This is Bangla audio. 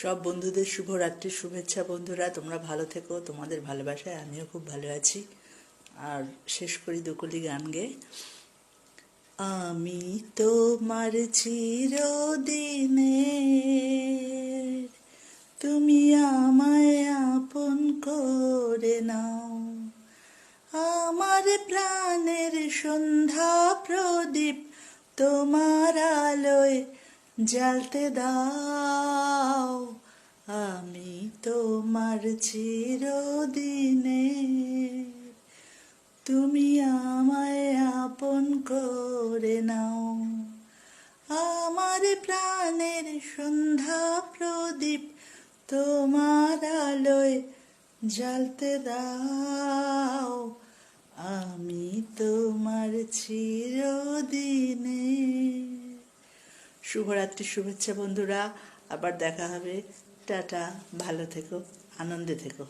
সব বন্ধুদের শুভরাত্রির শুভেচ্ছা। বন্ধুরা, তোমরা ভালো থেকো, তোমাদের ভালোবাসায় আমিও খুব ভালো আছি। আর শেষ করি দুকলি গান গেয়ে। আমি তোমার চিরদিনের, তুমি আমায় আপন করে নাও। আমার প্রাণের সন্ধ্যা প্রদীপ তোমার আলোয় জ্বালতে দাও। আমি তোমার চিরদিনের, তুমি আমায় আপন করে নাও। আমার প্রাণের সন্ধ্যা প্রদীপ তোমার আলোয় জ্বালতে দাও। আমি তোমার চিরদিনের। শুভরাত্রি শুভেচ্ছা বন্ধুরা, আবার দেখা হবে। টাটা, ভালো থেকো, আনন্দে থেকো।